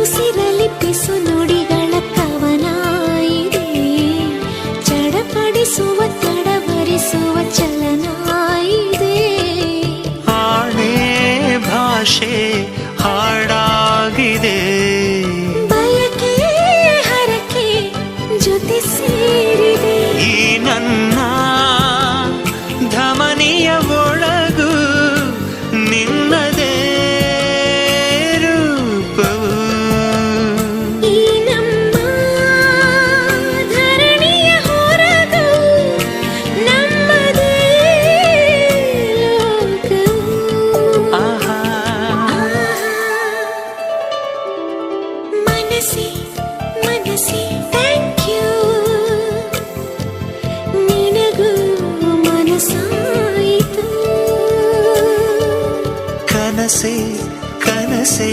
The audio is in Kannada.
ಉಸಿರಲಿಪ್ಪಿಸು ನುಡಿಗಳ ಕವನ ಇದೆ, ಚಡಪಡಿಸುವ ತಡವರಿಸುವ ಚಲನ ಇದೆ. ಆಣೆ ಭಾಷೆ ಹಾಡಾಗಿದೆ, ಬಯಕೆ ಹರಕೆ ಜೊತೆ ಸೇರಿದೆ. ಈ ನನ್ನ ಧಮನಿಯ ಒಳಗು ನಿನ್ನದೇ ರೂಪವು. ಈ ನಮ್ಮ ಧರಣಿಯ ಹೊರಗು ನಮ್ಮದೇ ಲೋಕವು. ಆಹಾ ಮನಸ್ಸೇ ಮನಸ್ಸೇ ಥ್ಯಾಂಕ್ ಯು, ನಿನಗೂ ಮನಸ್ಸಾಯಿತು. ಕನಸೇ ಕನಸೇ